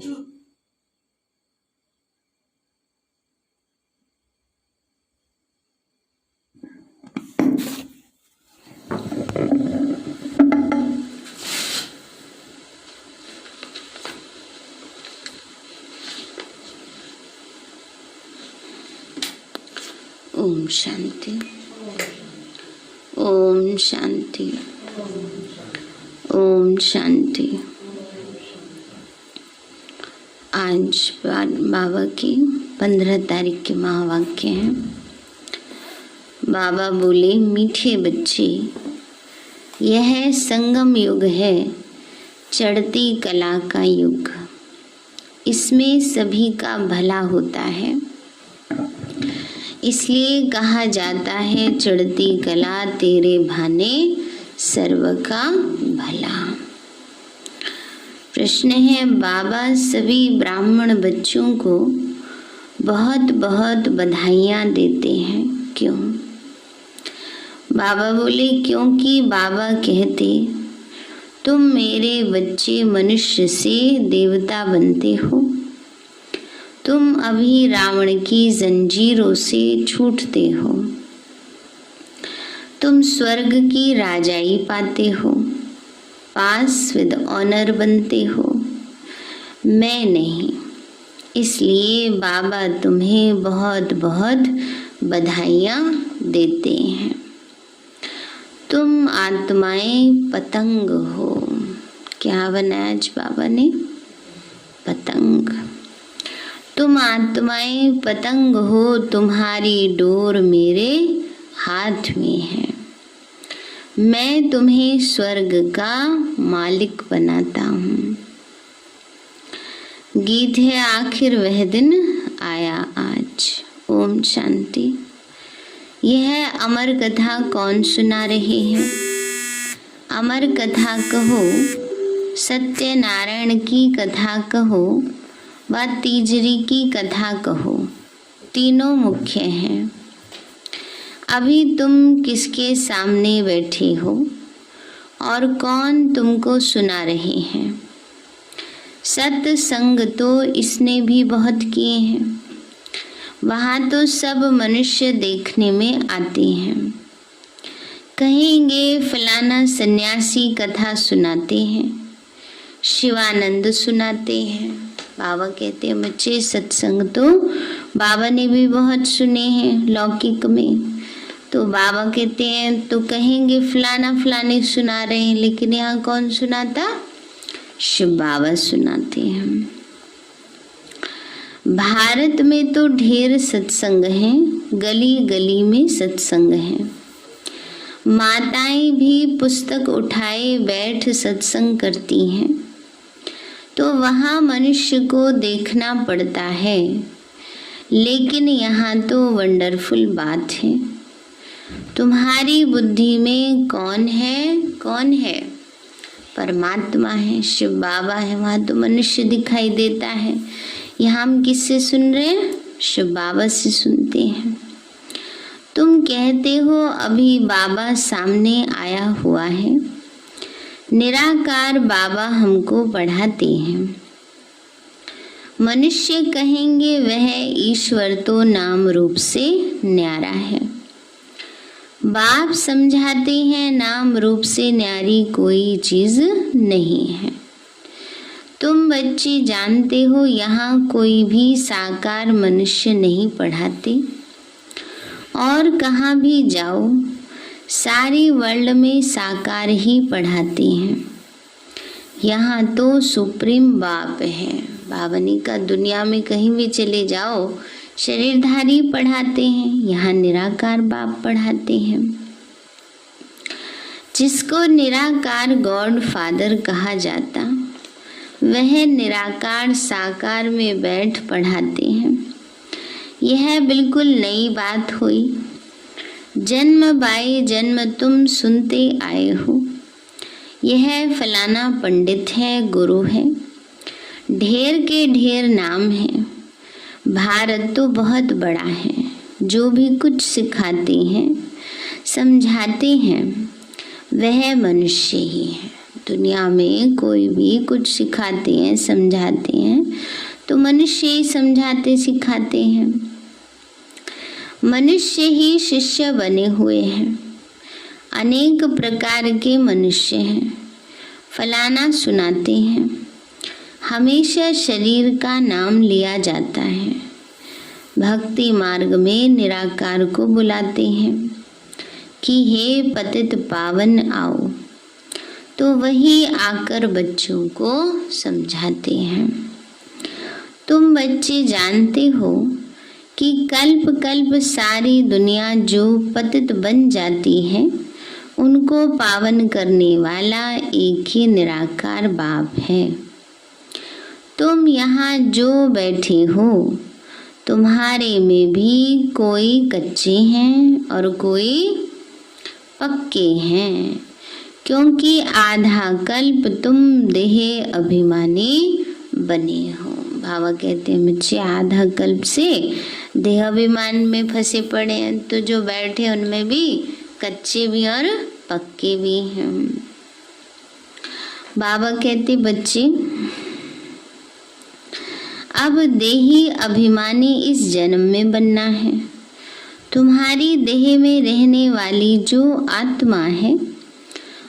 ओम शांति, ओम शांति, ओम शांति। आज बाबा की 15 तारीख के महावाक्य हैं। बाबा बोले, मीठे बच्चे, यह संगम युग है, चढ़ती कला का युग। इसमें सभी का भला होता है, इसलिए कहा जाता है चढ़ती कला तेरे भाने सर्व का भला। प्रश्न है, बाबा सभी ब्राह्मण बच्चों को बहुत बहुत बधाइयाँ देते हैं, क्यों? बाबा बोले, क्योंकि बाबा कहते तुम मेरे बच्चे मनुष्य से देवता बनते हो। तुम अभी रावण की जंजीरों से छूटते हो। तुम स्वर्ग की राजाई पाते हो, पास विद ऑनर बनते हो। मैं नहीं, इसलिए बाबा तुम्हें बहुत बहुत बधाइयाँ देते हैं। तुम आत्माएं पतंग हो। क्या बनाया आज बाबा ने? पतंग। तुम आत्माएं पतंग हो, तुम्हारी डोर मेरे हाथ में है। मैं तुम्हें स्वर्ग का मालिक बनाता हूँ। गीत है, आखिर वह दिन आया आज। ओम शांति। यह अमर कथा कौन सुना रहे हैं? अमर कथा कहो, सत्यनारायण की कथा कहो, व तीजरी की कथा कहो, तीनों मुख्य हैं। अभी तुम किसके सामने बैठे हो और कौन तुमको सुना रहे हैं? सत्संग तो इसने भी बहुत किए हैं। वहाँ तो सब मनुष्य देखने में आते हैं। कहेंगे फलाना सन्यासी कथा सुनाते हैं, शिवानंद सुनाते हैं। बाबा कहते हैं, बच्चे सत्संग तो बाबा ने भी बहुत सुने हैं लौकिक में। तो बाबा कहते हैं, तो कहेंगे फलाना फलाने सुना रहे हैं, लेकिन यहाँ कौन सुनाता? शिव बाबा सुनाते हैं। भारत में तो ढेर सत्संग हैं, गली गली में सत्संग हैं। माताएं भी पुस्तक उठाए बैठ सत्संग करती हैं। तो वहाँ मनुष्य को देखना पड़ता है, लेकिन यहाँ तो वंडरफुल बात है। तुम्हारी बुद्धि में कौन है? कौन है? परमात्मा है, शिव बाबा है। वहाँ तो मनुष्य दिखाई देता है। यहाँ हम किससे सुन रहे हैं? शिव बाबा से सुनते हैं। तुम कहते हो अभी बाबा सामने आया हुआ है। निराकार बाबा हमको पढ़ाते हैं। मनुष्य कहेंगे वह ईश्वर तो नाम रूप से न्यारा है। बाप समझाते हैं नाम रूप से न्यारी कोई चीज नहीं है। तुम बच्चे जानते हो यहाँ कोई भी साकार मनुष्य नहीं पढ़ाते। और कहाँ भी जाओ सारी वर्ल्ड में साकार ही पढ़ाते हैं। यहाँ तो सुप्रीम बाप है। बाबा ने कहा दुनिया में कहीं भी चले जाओ शरीरधारी पढ़ाते हैं, यहाँ निराकार बाप पढ़ाते हैं। जिसको निराकार गॉड फादर कहा जाता, वह निराकार साकार में बैठ पढ़ाते हैं। यह बिल्कुल नई बात हुई। जन्म बाई जन्म तुम सुनते आए हो। यह फलाना पंडित है, गुरु है, ढेर के ढेर नाम है। भारत तो बहुत बड़ा है। जो भी कुछ सिखाते हैं, समझाते हैं, वह मनुष्य ही है। दुनिया में कोई भी कुछ सिखाते हैं, समझाते हैं तो मनुष्य ही समझाते सिखाते हैं। मनुष्य ही शिष्य बने हुए हैं। अनेक प्रकार के मनुष्य हैं, फलाना सुनाते हैं। हमेशा शरीर का नाम लिया जाता है। भक्ति मार्ग में निराकार को बुलाते हैं कि हे पतित पावन आओ, तो वही आकर बच्चों को समझाते हैं। तुम बच्चे जानते हो कि कल्प कल्प सारी दुनिया जो पतित बन जाती है उनको पावन करने वाला एक ही निराकार बाप है। तुम यहाँ जो बैठे हो तुम्हारे में भी कोई कच्चे हैं और कोई पक्के हैं, क्योंकि आधा कल्प तुम देह अभिमानी बने हो। बाबा कहते हैं बच्चे आधा कल्प से देह अभिमान में फंसे पड़े हैं, तो जो बैठे उनमें भी कच्चे भी और पक्के भी हैं। बाबा कहते बच्चे अब देही अभिमानी इस जन्म में बनना है। तुम्हारी देह में रहने वाली जो आत्मा है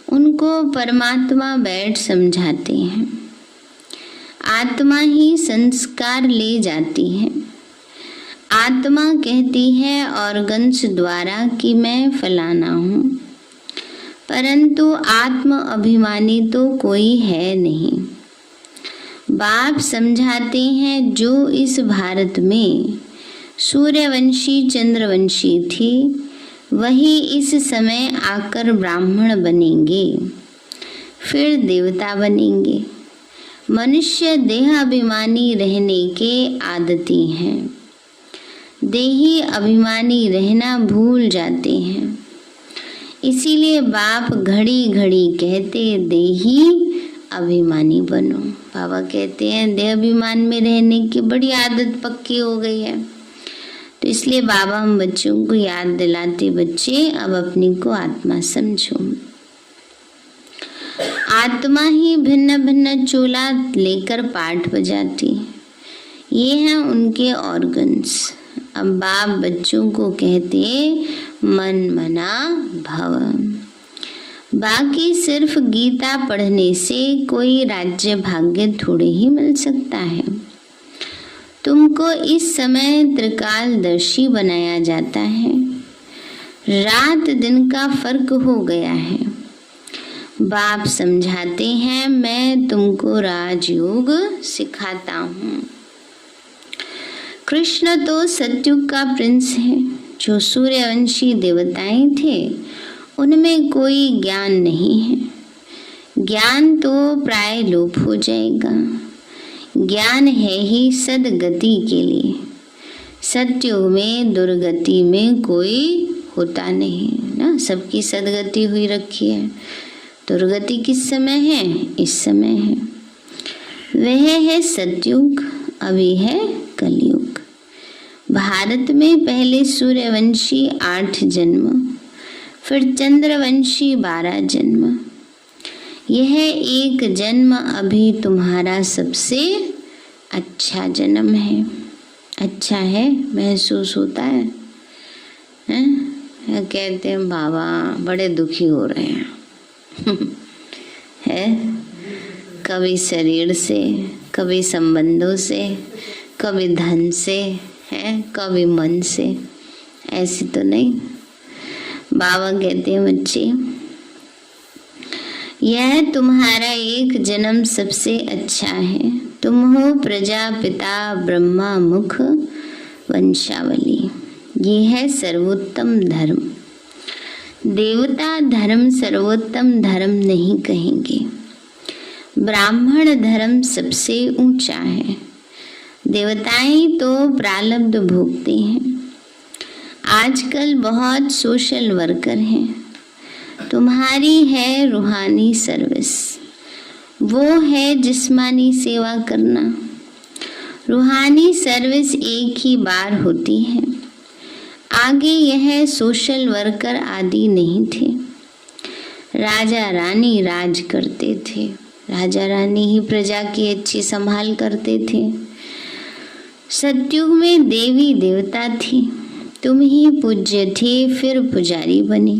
उनको परमात्मा बैठ समझाते हैं। आत्मा ही संस्कार ले जाती है। आत्मा कहती है ऑर्गन्स द्वारा कि मैं फलाना हूँ, परंतु आत्म अभिमानी तो कोई है नहीं। बाप समझाते हैं जो इस भारत में सूर्यवंशी चंद्रवंशी थी वही इस समय आकर ब्राह्मण बनेंगे, फिर देवता बनेंगे। मनुष्य देह अभिमानी रहने के आदती हैं। देही अभिमानी रहना भूल जाते हैं। इसीलिए बाप घड़ी घड़ी कहते देही अभिमानी बनो। बाबा कहते हैं देह अभिमान में रहने की बड़ी आदत पक्की हो गई है, तो इसलिए बाबा हम बच्चों को याद दिलाते बच्चे अब अपनी को आत्मा समझो। आत्मा ही भिन्न भिन्न चोला लेकर पाठ बजाती है। ये हैं उनके ऑर्गन्स। अब बाप बच्चों को कहते मन मना भव। बाकी सिर्फ गीता पढ़ने से कोई राज्य भाग्य थोड़े ही मिल सकता है। तुमको इस समय त्रिकालदर्शी बनाया जाता है। रात दिन का फर्क हो गया है। बाप समझाते हैं मैं तुमको राजयोग सिखाता हूँ। कृष्ण तो सतयुग का प्रिंस है। जो सूर्यवंशी देवताएं थे उनमें कोई ज्ञान नहीं है। ज्ञान तो प्राय लोप हो जाएगा। ज्ञान है ही सदगति के लिए। सतयुग में दुर्गति में कोई होता नहीं ना, सबकी सदगति हुई रखी है। दुर्गति किस समय है? इस समय है। वह है सतयुग, अभी है कलयुग। भारत में पहले सूर्यवंशी 8 जन्म, फिर चंद्रवंशी 12 जन्म। यह एक जन्म अभी तुम्हारा सबसे अच्छा जन्म है। अच्छा है, महसूस होता है, हैं? कहते हैं बाबा बड़े दुखी हो रहे हैं है कभी शरीर से, कभी संबंधों से, कभी धन से, है कभी मन से। ऐसे तो नहीं। बाबा कहते हैं बच्चे यह तुम्हारा एक जन्म सबसे अच्छा है। तुम हो प्रजापिता ब्रह्मा मुख वंशावली। ये है सर्वोत्तम धर्म। देवता धर्म सर्वोत्तम धर्म नहीं कहेंगे। ब्राह्मण धर्म सबसे ऊंचा है। देवताएं तो प्रारब्ध भोगते हैं। आजकल बहुत सोशल वर्कर हैं। तुम्हारी है रूहानी सर्विस, वो है जिस्मानी सेवा करना। रूहानी सर्विस एक ही बार होती है। आगे यह सोशल वर्कर आदि नहीं थे। राजा रानी राज करते थे, राजा रानी ही प्रजा की अच्छी संभाल करते थे। सतयुग में देवी देवता थी, तुम ही पूज्य थे फिर पुजारी बने।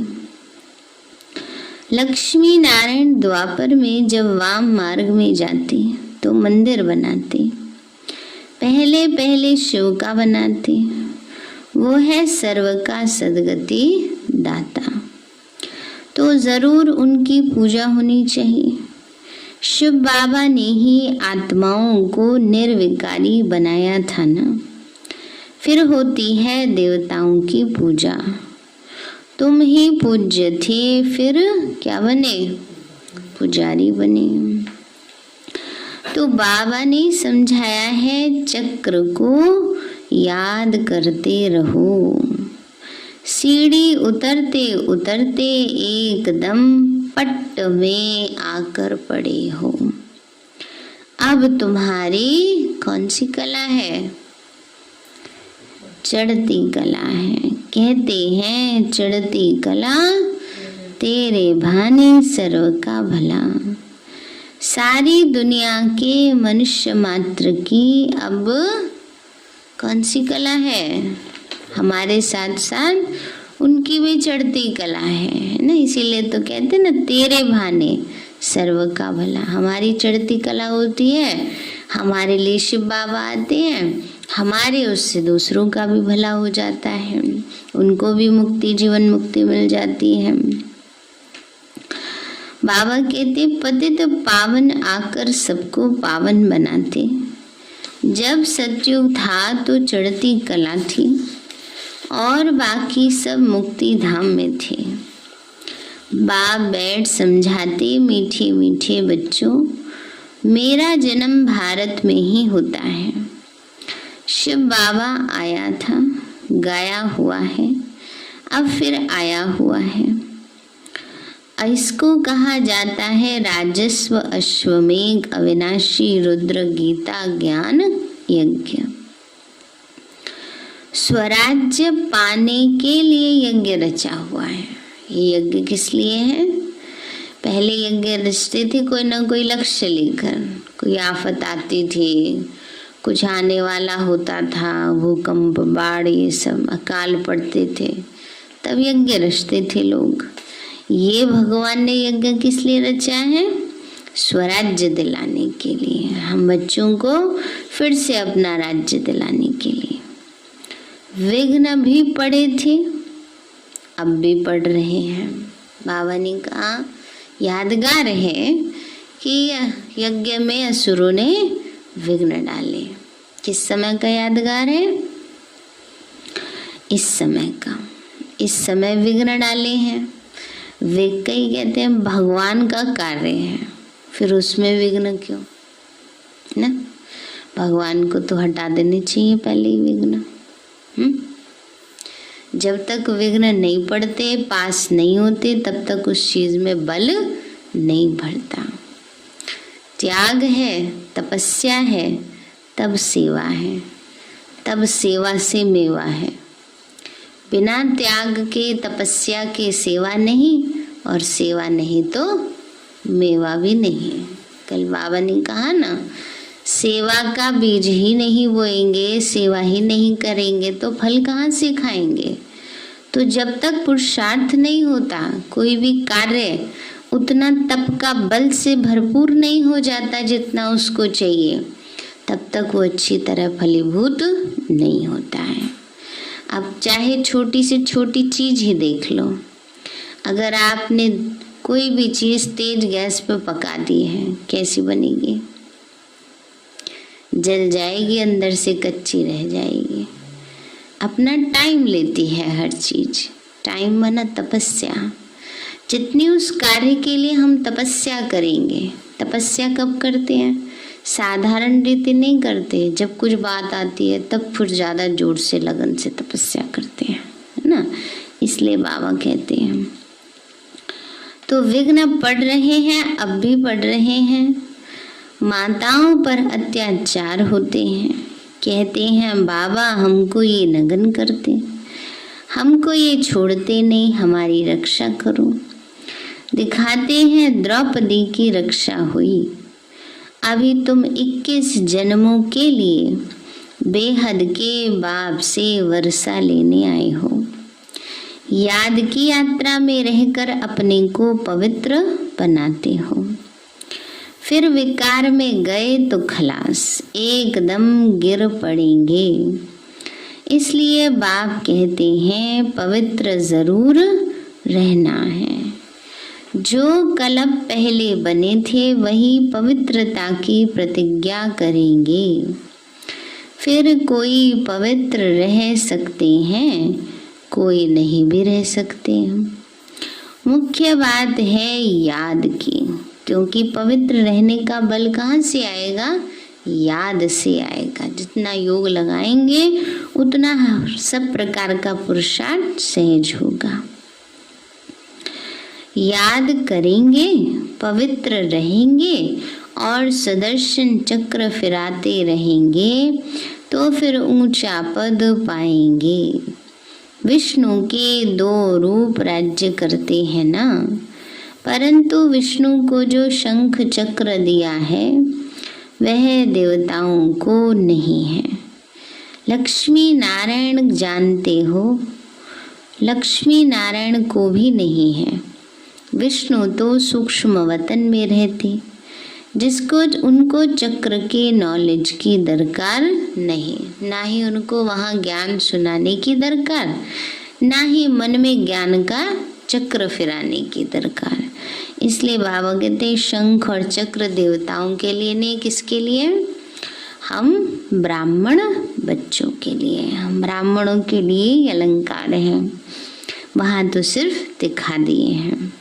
लक्ष्मी नारायण द्वापर में जब वाम मार्ग में जाते तो मंदिर बनाते, पहले पहले शिव का बनाते, वो है सर्व का सदगति दाता, तो जरूर उनकी पूजा होनी चाहिए। शिव बाबा ने ही आत्माओं को निर्विकारी बनाया था ना, फिर होती है देवताओं की पूजा। तुम ही पूज्य थे फिर क्या बने, पुजारी बने। तो बाबा ने समझाया है चक्र को याद करते रहो, सीढ़ी उतरते उतरते एकदम पट्ट में आकर पड़े हो। अब तुम्हारी कौन सी कला है, चढ़ती कला है। कहते हैं चढ़ती कला तेरे भाने सर्व का भला। सारी दुनिया के मनुष्य मात्र की अब कौन सी कला है, हमारे साथ साथ उनकी भी चढ़ती कला है ना। इसीलिए तो कहते हैं ना तेरे भाने सर्व का भला। हमारी चढ़ती कला होती है, हमारे लिए शिव बाबा आते हैं, हमारे उससे दूसरों का भी भला हो जाता है, उनको भी मुक्ति, जीवन मुक्ति मिल जाती है। बाबा कहते पतित पावन आकर सबको पावन बनाते। जब सतयुग था तो चढ़ती कला थी और बाकी सब मुक्ति धाम में थे। बाप बैठ समझाते मीठे मीठे बच्चों, मेरा जन्म भारत में ही होता है। शिव बाबा आया था, गाया हुआ है, अब फिर आया हुआ है। इसको कहा जाता है राजस्व अश्वमेघ अविनाशी रुद्र गीता ज्ञान यज्ञ। स्वराज्य पाने के लिए यज्ञ रचा हुआ है। ये यज्ञ किस लिए है? पहले यज्ञ रचते थे कोई ना कोई लक्ष्य लेकर, कोई आफत आती थी, कुछ आने वाला होता था, भूकंप, बाढ़, ये सब अकाल पड़ते थे, तब यज्ञ रचते थे लोग। ये भगवान ने यज्ञ किस लिए रचा है? स्वराज्य दिलाने के लिए, हम बच्चों को फिर से अपना राज्य दिलाने के लिए। विघ्न भी पड़े थे, अब भी पड़ रहे हैं। बाबा ने कहा यादगार है कि यज्ञ में असुरों ने विघ्न डाले। किस समय का यादगार है? इस समय का। इस समय विघ्न डाले हैं। वे कई कहते हैं भगवान का कार्य है, फिर उसमें विघ्न क्यों ना? भगवान को तो हटा देने चाहिए पहले ही विघ्न। जब तक विघ्न नहीं पड़ते, पास नहीं होते, तब तक उस चीज में बल नहीं बढ़ता। त्याग है, तपस्या है, तब सेवा है, तब सेवा से मेवा है। बिना त्याग के, तपस्या के सेवा नहीं, और सेवा नहीं तो मेवा भी नहीं। कल बाबा ने कहा ना, सेवा का बीज ही नहीं बोएंगे, सेवा ही नहीं करेंगे तो फल कहाँ से खाएंगे। तो जब तक पुरुषार्थ नहीं होता, कोई भी कार्य उतना तप का बल से भरपूर नहीं हो जाता जितना उसको चाहिए, तब तक वो अच्छी तरह फलीभूत नहीं होता है। अब चाहे छोटी से छोटी चीज ही देख लो, अगर आपने कोई भी चीज तेज गैस पे पका दी है, कैसी बनेगी? जल जाएगी, अंदर से कच्ची रह जाएगी। अपना टाइम लेती है हर चीज। टाइम माना तपस्या। जितनी उस कार्य के लिए हम तपस्या करेंगे, तपस्या कब करते हैं? साधारण रीति नहीं करते, जब कुछ बात आती है तब फिर ज्यादा जोर से लगन से तपस्या करते हैं, है ना। इसलिए बाबा कहते हैं तो विघ्न पड़ रहे हैं, अब भी पड़ रहे हैं। माताओं पर अत्याचार होते हैं, कहते हैं बाबा हमको ये नगन करते, हमको ये छोड़ते नहीं, हमारी रक्षा करो। दिखाते हैं द्रौपदी की रक्षा हुई। अभी तुम 21 जन्मों के लिए बेहद के बाप से वर्षा लेने आए हो। याद की यात्रा में रहकर अपने को पवित्र बनाते हो, फिर विकार में गए तो खलास, एकदम गिर पड़ेंगे। इसलिए बाप कहते हैं पवित्र जरूर रहना है। जो कल्प पहले बने थे वही पवित्रता की प्रतिज्ञा करेंगे। फिर कोई पवित्र रह सकते हैं, कोई नहीं भी रह सकते। मुख्य बात है याद की, क्योंकि पवित्र रहने का बल कहाँ से आएगा? याद से आएगा। जितना योग लगाएंगे उतना सब प्रकार का पुरुषार्थ सहज होगा। याद करेंगे, पवित्र रहेंगे और सुदर्शन चक्र फिराते रहेंगे तो फिर ऊंचा पद पाएंगे। विष्णु के 2 रूप राज्य करते हैं ना, परंतु विष्णु को जो शंख चक्र दिया है वह देवताओं को नहीं है। लक्ष्मी नारायण जानते हो, लक्ष्मी नारायण को भी नहीं है। विष्णु तो सूक्ष्म वतन में रहते, जिसको उनको चक्र के नॉलेज की दरकार नहीं, ना ही उनको वहाँ ज्ञान सुनाने की दरकार, ना ही मन में ज्ञान का चक्र फिराने की दरकार। इसलिए बाबा कहते शंख और चक्र देवताओं के लिए नहीं, किसके लिए? हम ब्राह्मण बच्चों के लिए, हम ब्राह्मणों के लिए अलंकार है, वहाँ तो सिर्फ दिखा दिए हैं।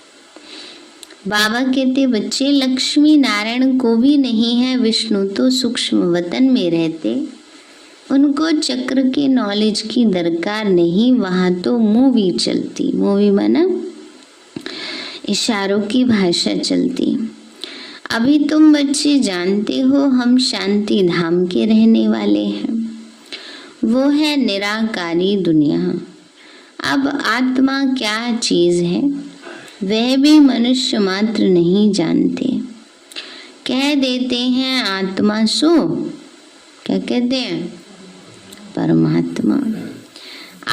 बाबा कहते बच्चे लक्ष्मी नारायण को भी नहीं है, विष्णु तो सूक्ष्म वतन में रहते, उनको चक्र के नॉलेज की दरकार नहीं, वहाँ तो मूवी चलती, मूवी माना इशारों की भाषा चलती। अभी तुम बच्चे जानते हो हम शांति धाम के रहने वाले हैं, वो है निराकारी दुनिया। अब आत्मा क्या चीज है वह भी मनुष्य मात्र नहीं जानते। कह देते हैं आत्मा सो, क्या कहते हैं? परमात्मा।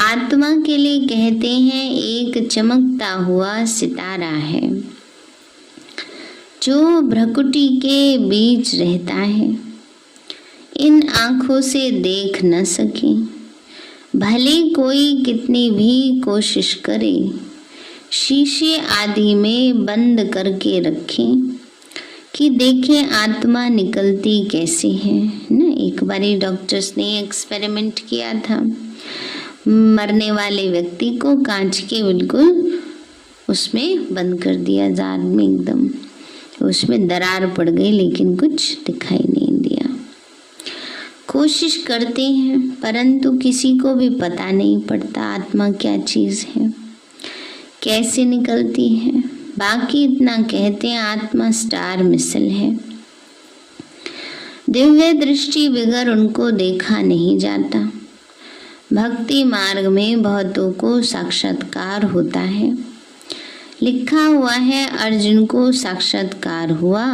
आत्मा के लिए कहते हैं एक चमकता हुआ सितारा है जो भ्रकुटी के बीच रहता है। इन आँखों से देख न सके, भले कोई कितनी भी कोशिश करे, शीशे आदि में बंद करके रखें कि देखें आत्मा निकलती कैसे है ना। एक बारी डॉक्टर्स ने एक्सपेरिमेंट किया था, मरने वाले व्यक्ति को कांच के बिल्कुल उसमें बंद कर दिया, जार में एकदम, उसमें दरार पड़ गई लेकिन कुछ दिखाई नहीं दिया। कोशिश करते हैं परंतु किसी को भी पता नहीं पड़ता आत्मा क्या चीज है, कैसे निकलती है। बाकी इतना कहते हैं आत्मा स्टार मिसल है, दिव्य दृष्टि बगैर उनको देखा नहीं जाता। भक्ति मार्ग में बहुतों को साक्षात्कार होता है। लिखा हुआ है अर्जुन को साक्षात्कार हुआ,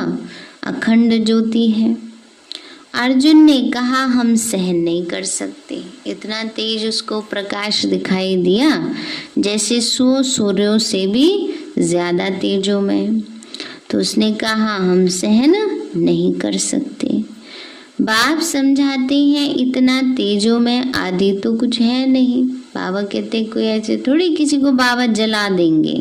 अखंड ज्योति है। अर्जुन ने कहा हम सहन नहीं कर सकते, इतना तेज उसको प्रकाश दिखाई दिया जैसे 100 सूर्यों से भी ज्यादा तेजों में। तो उसने कहा हम सहन नहीं कर सकते। बाप समझाते हैं इतना तेजों में आदि तो कुछ है नहीं। बाबा कहते कोई ऐसे थोड़ी किसी को बाबा जला देंगे,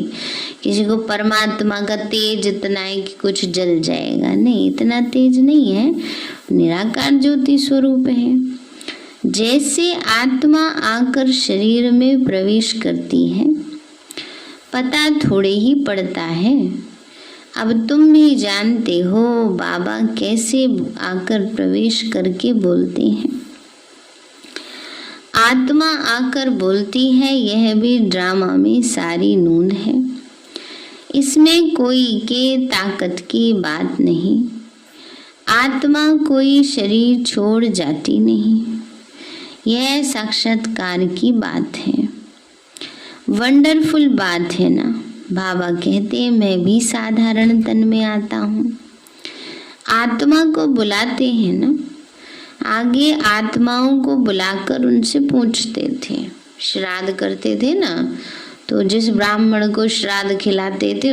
किसी को परमात्मा का तेज इतना है कि कुछ जल जाएगा, नहीं, इतना तेज नहीं है, निराकार ज्योति स्वरूप है। जैसे आत्मा आकर शरीर में प्रवेश करती है पता थोड़े ही पड़ता है। अब तुम भी जानते हो बाबा कैसे आकर प्रवेश करके बोलते हैं। आत्मा आकर बोलती है, यह भी ड्रामा में सारी नून है, इसमें कोई के ताकत की बात नहीं। आत्मा कोई शरीर छोड़ जाती नहीं, यह साक्षात्कार की बात है। वंडरफुल बात है ना। बाबा कहते मैं भी साधारण तन में आता हूँ। आत्मा को बुलाते हैं ना, आगे आत्माओं को बुलाकर उनसे पूछते थे। श्राद्ध करते थे ना, तो जिस ब्राह्मण को श्राद्ध खिलाते थे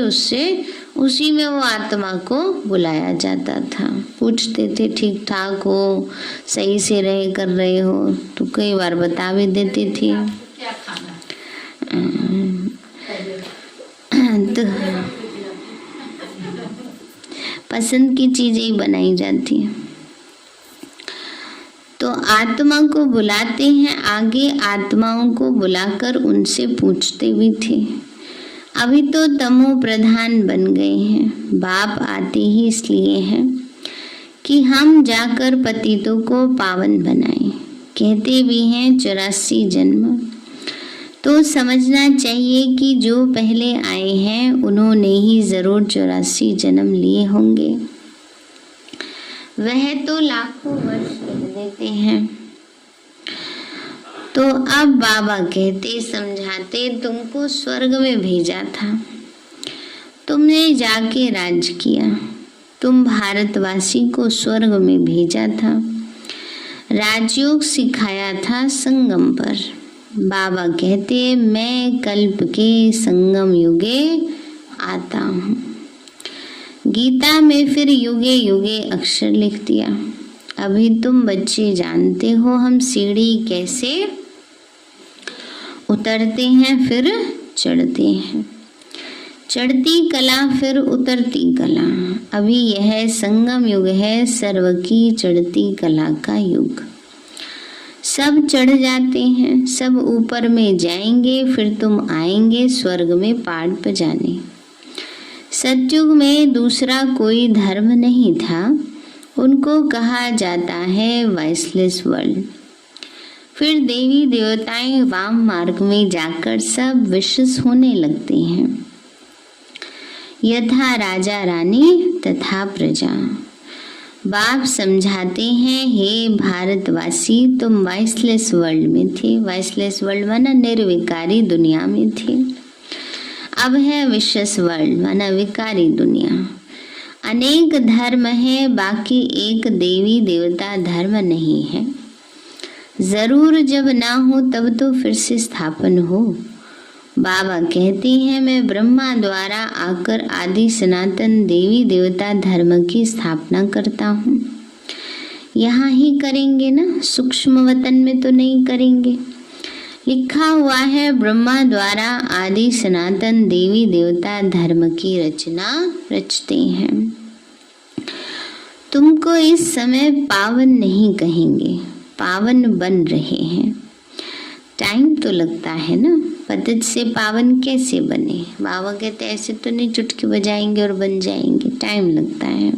उसी में वो आत्मा को बुलाया जाता था। पूछते थे ठीक ठाक हो, सही से कर रहे हो, तो कई बार बता भी देती थी। तो पसंद की चीजें ही बनाई जाती हैं। तो आत्मा को बुलाते हैं, आगे आत्माओं को बुलाकर उनसे पूछते भी थे। अभी तो तमो प्रधान बन गए हैं। बाप आते ही इसलिए हैं कि हम जाकर पतितों को पावन बनाएं। कहते भी हैं 84 जन्म। तो समझना चाहिए कि जो पहले आए हैं उन्होंने ही जरूर 84 जन्म लिए होंगे। वह तो लाखों वर्ष रह देते हैं। तो अब बाबा कहते समझाते, तुमको स्वर्ग में भेजा था, तुमने जाके राज किया। तुम भारतवासी को स्वर्ग में भेजा था, राजयोग सिखाया था संगम पर। बाबा कहते मैं कल्प के संगम युगे आता हूँ। गीता में फिर युगे युगे अक्षर लिख दिया। अभी तुम बच्चे जानते हो हम सीढ़ी कैसे उतरते हैं फिर चढ़ते हैं। चढ़ती कला फिर उतरती कला। अभी यह संगम युग है, सर्व की चढ़ती कला का युग। सब चढ़ जाते हैं, सब ऊपर में जाएंगे, फिर तुम आएंगे स्वर्ग में पाठ बजाने। सतयुग में दूसरा कोई धर्म नहीं था, उनको कहा जाता है वाइसलेस वर्ल्ड। फिर देवी देवताएं वाम मार्ग में जाकर सब विशेष होने लगते हैं। यथा राजा रानी तथा प्रजा। बाप समझाते हैं हे भारतवासी, तुम वाइसलेस वर्ल्ड में थे। वाइसलेस वर्ल्ड माना निर्विकारी दुनिया में थे। अब है विशेष वर्ल्ड माना विकारी दुनिया। अनेक धर्म है, बाकी एक देवी देवता धर्म नहीं है। जरूर जब ना हो तब तो फिर से स्थापन हो। बाबा कहते हैं मैं ब्रह्मा द्वारा आकर आदि सनातन देवी देवता धर्म की स्थापना करता हूँ। यहाँ ही करेंगे ना, सूक्ष्म वतन में तो नहीं करेंगे। लिखा हुआ है ब्रह्मा द्वारा आदि सनातन देवी देवता धर्म की रचना रचते हैं। तुमको इस समय पावन नहीं कहेंगे, पावन बन रहे हैं। टाइम तो लगता है ना, पतित से पावन कैसे बने। बाबा कहते ऐसे तो नहीं चुटकी बजाएंगे और बन जाएंगे, टाइम लगता है।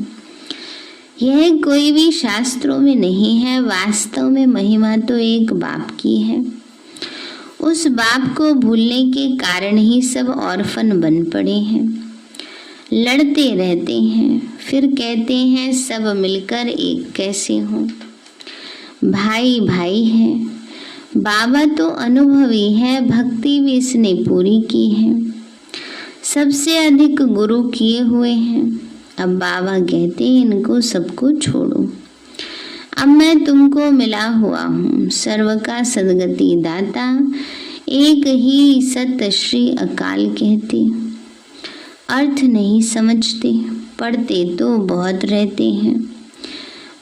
यह कोई भी शास्त्रों में नहीं है, वास्तव में महिमा तो एक बाप की है। उस बाप को भूलने के कारण ही सब ऑर्फन बन पड़े हैं, लड़ते रहते हैं, फिर कहते हैं सब मिलकर एक कैसे हों। भाई भाई है। बाबा तो अनुभवी है, भक्ति भी इसने पूरी की है, सबसे अधिक गुरु किए हुए हैं। अब बाबा कहते हैं इनको सबको छोड़ो, अब मैं तुमको मिला हुआ हूँ, सर्व का सदगति दाता, एक ही सत श्री अकाल कहते। अर्थ नहीं समझते, पढ़ते तो बहुत रहते हैं।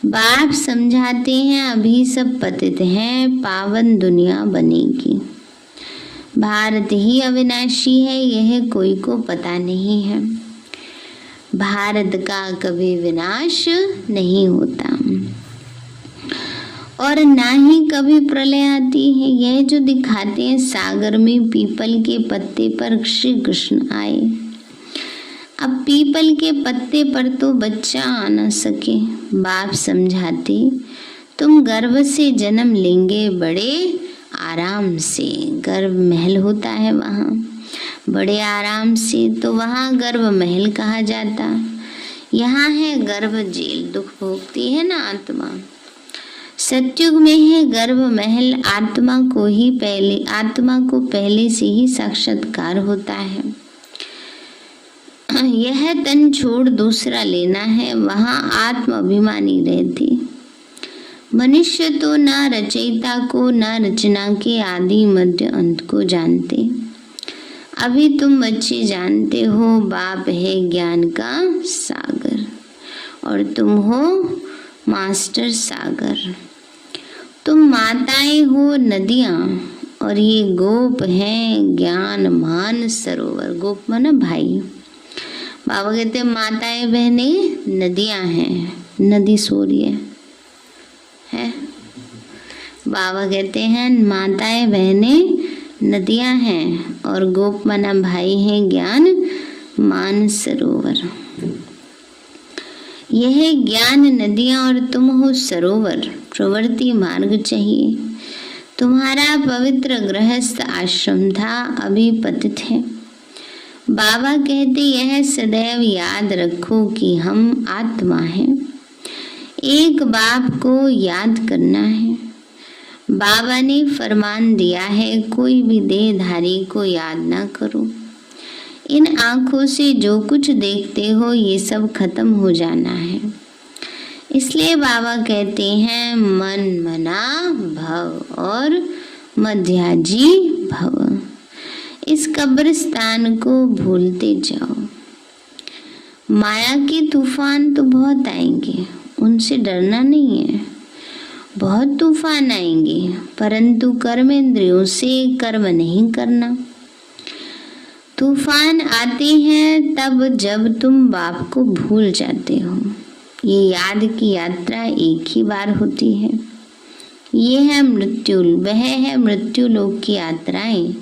बाप समझाते हैं अभी सब पतित हैं, पावन दुनिया बनेगी। भारत ही अविनाशी है, यह कोई को पता नहीं है। भारत का कभी विनाश नहीं होता और ना ही कभी प्रलय आती है। यह जो दिखाते हैं सागर में पीपल के पत्ते पर श्री कृष्ण आए। अब पीपल के पत्ते पर तो बच्चा आ न सके। बाप समझाते तुम गर्भ से जन्म लेंगे बड़े आराम से। गर्भ महल होता है वहाँ, बड़े आराम से, तो वहाँ गर्भ महल कहा जाता। यहाँ है गर्भ जेल, दुख भोगती है ना आत्मा। सतयुग में है गर्भ महल, आत्मा को पहले से ही साक्षात्कार होता है। यह तन छोड़ दूसरा लेना है, वहाँ आत्म अभिमानी रहती। मनुष्य तो न रचयिता को न रचना के आदि मध्य अंत को जानते। अभी तुम बच्चे जानते हो बाप है ज्ञान का सागर और तुम हो मास्टर सागर। तुम माताएं हो नदियाँ और ये गोप हैं ज्ञान मान सरोवर। गोप माना भाई। बाबा कहते हैं माताएं बहनें नदियाँ हैं, नदी सो रही है। बाबा कहते हैं माताएं बहनें नदियाँ हैं और गोप माना भाई हैं ज्ञान मान सरोवर। यह ज्ञान नदियाँ और तुम हो सरोवर। प्रवृत्ति मार्ग चाहिए। तुम्हारा पवित्र गृहस्थ आश्रम था, अभी पतित है। बाबा कहते यह सदैव याद रखो कि हम आत्मा हैं। एक बाप को याद करना है। बाबा ने फरमान दिया है कोई भी देहधारी को याद ना करो। इन आँखों से जो कुछ देखते हो ये सब खत्म हो जाना है। इसलिए बाबा कहते हैं मन मना भव और मध्याजी भव। इस कब्रिस्तान को भूलते जाओ। माया के तूफान तो बहुत आएंगे, उनसे डरना नहीं है। बहुत तूफान आएंगे, परंतु कर्मेंद्रियों से कर्म नहीं करना। तूफान आते हैं तब जब तुम बाप को भूल जाते हो। ये याद की यात्रा एक ही बार होती है। ये है मृत्यु, वह है मृत्यु लोक की यात्राएं।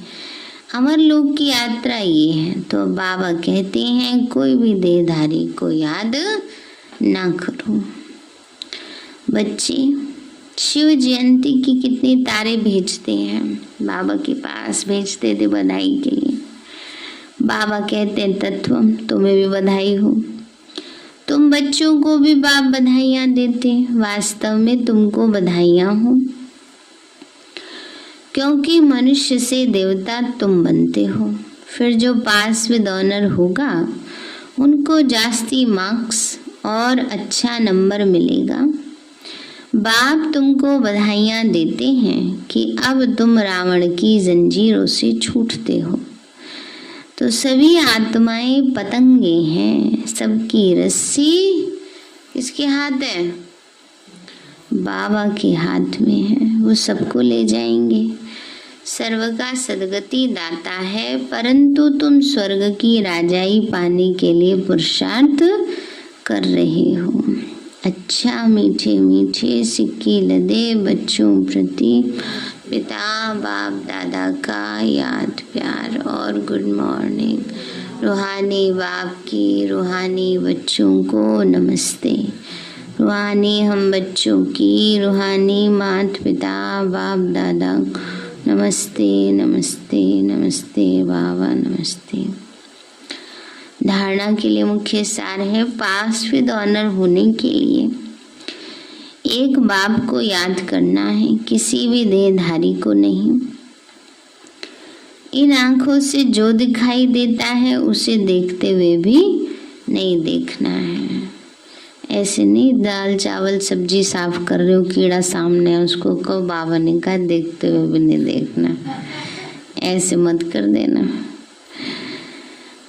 अमर लोक की यात्रा ये है। तो बाबा कहते हैं कोई भी देहधारी को याद ना करो। बच्चे शिव जयंती की कितने तारे भेजते हैं, बाबा के पास भेजते थे बधाई के लिए। बाबा कहते हैं तत्वम, तुम्हें भी बधाई हो। तुम बच्चों को भी बाप बधाइयाँ देते, वास्तव में तुमको बधाइयाँ हो, क्योंकि मनुष्य से देवता तुम बनते हो। फिर जो पास विद ऑनर होगा उनको जास्ती मार्क्स और अच्छा नंबर मिलेगा। बाप तुमको बधाइयाँ देते हैं कि अब तुम रावण की जंजीरों से छूटते हो। तो सभी आत्माएं पतंगे हैं, सबकी रस्सी किसके हाथ है? बाबा के हाथ में है, वो सबको ले जाएंगे। सर्व का सदगति दाता है, परंतु तुम स्वर्ग की राजाई पाने के लिए पुरुषार्थ कर रहे हो। अच्छा मीठे मीठे सिक्के लदे बच्चों प्रति पिता बाप दादा का याद प्यार और गुड मॉर्निंग। रूहानी बाप की रूहानी बच्चों को नमस्ते। रूहानी हम बच्चों की रूहानी माता पिता बाप दादा नमस्ते नमस्ते नमस्ते बाबा नमस्ते। धारणा के लिए मुख्य सार है पास विद ऑनर होने के लिए एक बाप को याद करना है, किसी भी देहधारी को नहीं। इन आँखों से जो दिखाई देता है उसे देखते हुए भी नहीं देखना है। ऐसे नहीं दाल चावल सब्जी साफ कर रहे हो, कीड़ा सामने है उसको कहो बाबा ने कहा देखते हुए भी नहीं देखना, ऐसे मत कर देना।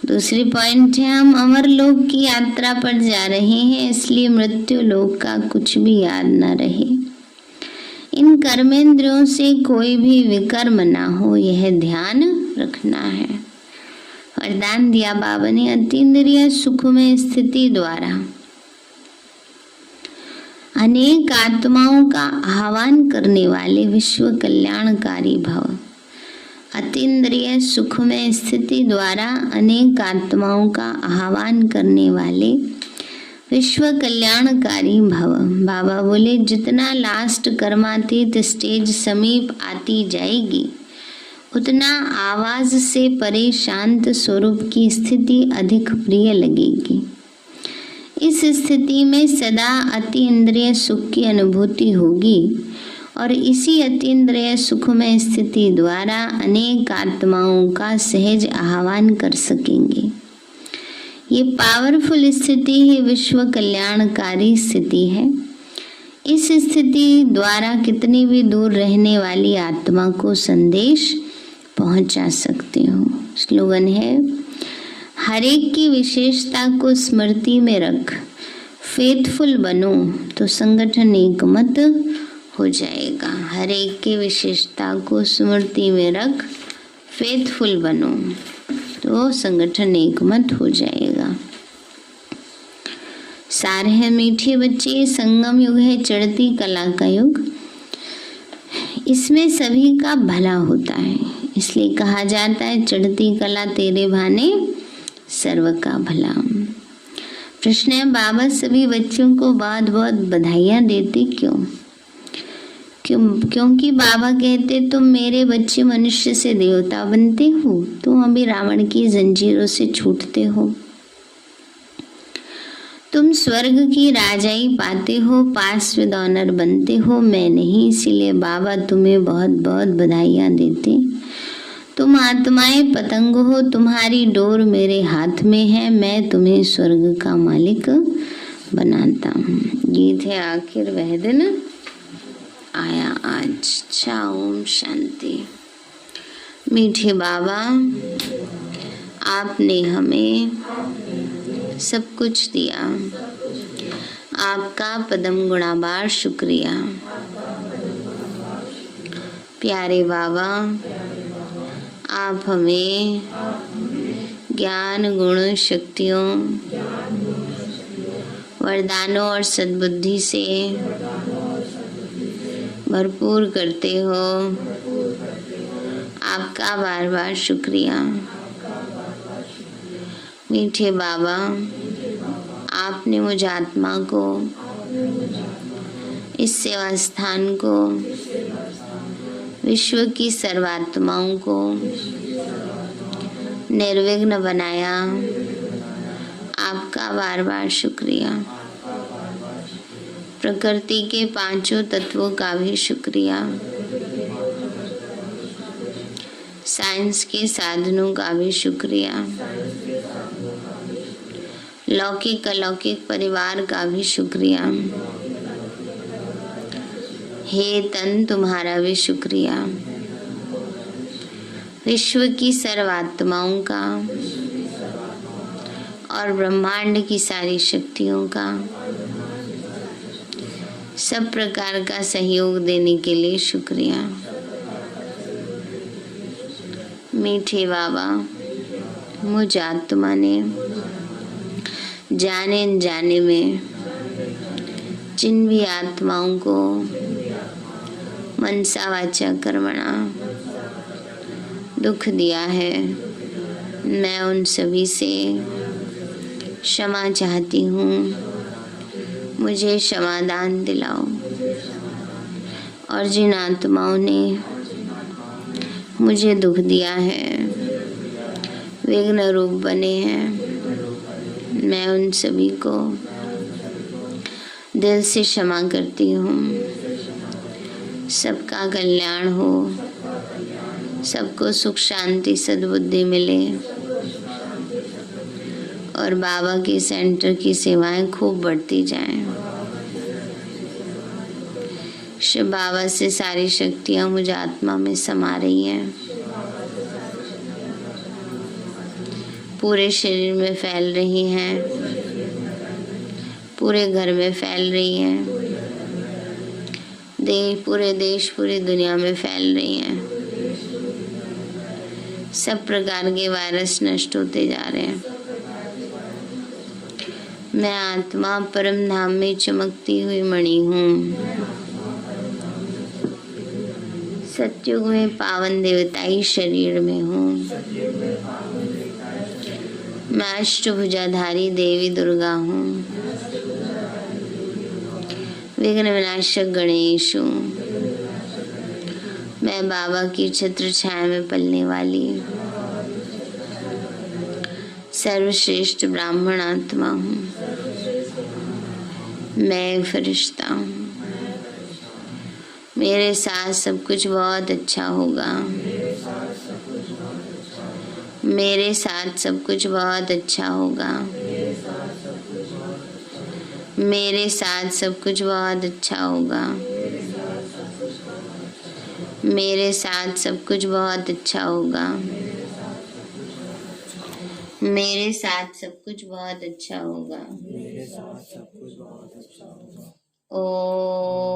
दूसरी पॉइंट है हम अमर लोक की यात्रा पर जा रहे हैं, इसलिए मृत्यु लोक का कुछ भी याद न रहे। इन कर्मेंद्रियों से कोई भी विकर्म ना हो, यह ध्यान रखना है। वरदान दिया बाबा ने अतीन्द्रिय सुख में स्थिति द्वारा अनेक आत्माओं का आह्वान करने वाले विश्व कल्याणकारी भव। अतीन्द्रिय सुख में स्थिति द्वारा अनेक आत्माओं का आह्वान करने वाले विश्व कल्याणकारी भव। बाबा बोले जितना लास्ट कर्मातीत स्टेज समीप आती जाएगी उतना आवाज से परे शांत स्वरूप की स्थिति अधिक प्रिय लगेगी। इस स्थिति में सदा अतीन्द्रिय सुख की अनुभूति होगी और इसी अतीन्द्रिय सुख में स्थिति द्वारा अनेक आत्माओं का सहज आह्वान कर सकेंगे। ये पावरफुल स्थिति ही विश्व कल्याणकारी स्थिति है। इस स्थिति द्वारा कितनी भी दूर रहने वाली आत्मा को संदेश पहुंचा सकती हो। स्लोगन है, हर एक की विशेषता को स्मृति में रख, फेथफुल बनो तो संगठन एकमत हो जाएगा। हर एक की विशेषता को स्मृति में रख, फेथफुल बनो तो संगठन एकमत हो जाएगा। सार है मीठे बच्चे, संगम युग है चढ़ती कला का युग। इसमें सभी का भला होता है, इसलिए कहा जाता है चढ़ती कला तेरे भाने सर्व का भला। प्रश्न है, बाबा सभी बच्चों को बहुत बहुत बधाइयाँ देते क्यों? क्योंकि बाबा कहते तुम मेरे बच्चे मनुष्य से देवता बनते हो, तुम अभी रावण की जंजीरों से छूटते हो, तुम स्वर्ग की राजाई पाते हो, पास विद ऑनर बनते हो, मैं नहीं, इसीलिए बाबा तुम्हें बहुत बहुत बधाइयाँ देते। तुम आत्माएं पतंग हो, तुम्हारी डोर मेरे हाथ में है, मैं तुम्हें स्वर्ग का मालिक बनाता हूँ। गीत है आखिर वह दिन आया आज। अच्छा, ओम शांति। मीठे बाबा, आपने हमें सब कुछ दिया, आपका पदम गुणाबार शुक्रिया। प्यारे बाबा, आप हमें ज्ञान गुण शक्तियों वरदानों और सद्बुद्धि से भरपूर करते हो, आपका बार बार शुक्रिया। मीठे बाबा, आपने मुझ आत्मा को, इस सेवा स्थान को, विश्व की सर्वात्माओं को निर्विघ्न बनाया, आपका बार बार शुक्रिया। प्रकृति के पांचों तत्वों का भी शुक्रिया, साइंस के साधनों का भी शुक्रिया, लौकिक अलौकिक परिवार का भी शुक्रिया। हे तन, तुम्हारा भी शुक्रिया। विश्व की सर्वात्माओं का और ब्रह्मांड की सारी शक्तियों का सब प्रकार का सहयोग देने के लिए शुक्रिया। मीठे बाबा, मुझ आत्मा ने जाने अनजाने में जिन भी आत्माओं को मनसा वाचा कर्मणा दुख दिया है, मैं उन सभी से क्षमा चाहती हूँ। मुझे क्षमादान दिलाओ। और जिन आत्माओं ने मुझे दुख दिया है, विघ्न रूप बने हैं, मैं उन सभी को दिल से क्षमा करती हूँ। सबका कल्याण हो, सबको सुख शांति सद्बुद्धि मिले और बाबा के सेंटर की सेवाएं खूब बढ़ती जाएं। शिव बाबा से सारी शक्तियां मुझ आत्मा में समा रही हैं, पूरे शरीर में फैल रही हैं, पूरे घर में फैल रही हैं, पूरे देश पूरी दुनिया में फैल रही हैं। सब प्रकार के वायरस नष्ट होते जा रहे हैं। मैं आत्मा परम धाम में चमकती हुई मणि हूँ। सतयुग में पावन देवताई शरीर में हूँ। मैं अष्टभुजाधारी देवी दुर्गा हूँ। विघ्न विनाशक गणेश हूँ। मैं बाबा की छत्र छाया में पलने वाली सर्वश्रेष्ठ ब्राह्मण आत्मा हूँ। मैं फरिश्ता हूँ। मेरे साथ सब कुछ बहुत अच्छा होगा। मेरे साथ सब कुछ बहुत अच्छा होगा। मेरे साथ सब कुछ बहुत अच्छा होगा। मेरे साथ सब कुछ बहुत अच्छा होगा। मेरे साथ सब कुछ बहुत अच्छा होगा। मेरे साथ सब कुछ बहुत अच्छा होगा। ओम